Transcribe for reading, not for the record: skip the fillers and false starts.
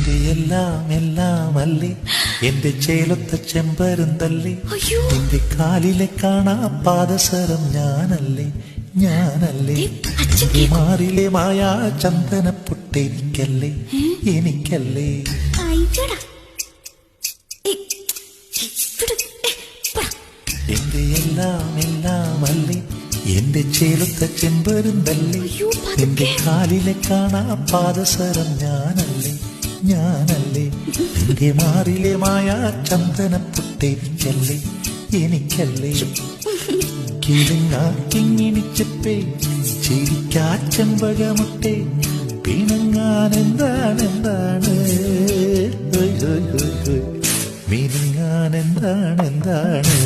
എന്റെ എല്ലാം എല്ലാം അല്ലേ എന്റെ ചേലൊത്ത ചെമ്പരുന്തല്ലേ എന്റെ കാലിലെ കാണാ പാദസരം ഞാനല്ലേ ഞാനല്ലേ എന്റെ മാറിലെ മായാ ചന്ദനപ്പൊട്ടെനിക്കല്ലേ എനിക്കല്ലേ എന്റെ എല്ലാം എല്ലാം അല്ലേ എന്റെ ചേലൊത്ത ചെമ്പരുന്തല്ലേ എന്റെ കാലിലെ കാണാ പാദസരം ഞാനല്ലേ ഞാനല്ലേ എന്റെ മാറിലെ മായാ ചന്ദനപ്പൊട്ടെനിക്കല്ലേ എനിക്കല്ലേ കിളിങ്ങാക്കിങ്ങിണിച്ചപ്പേ ചിരിക്കാച്ചമ്പകമുട്ടെ പിണങ്ങാൻ എന്താണ് മിനുങ്ങാൻ എന്താണ്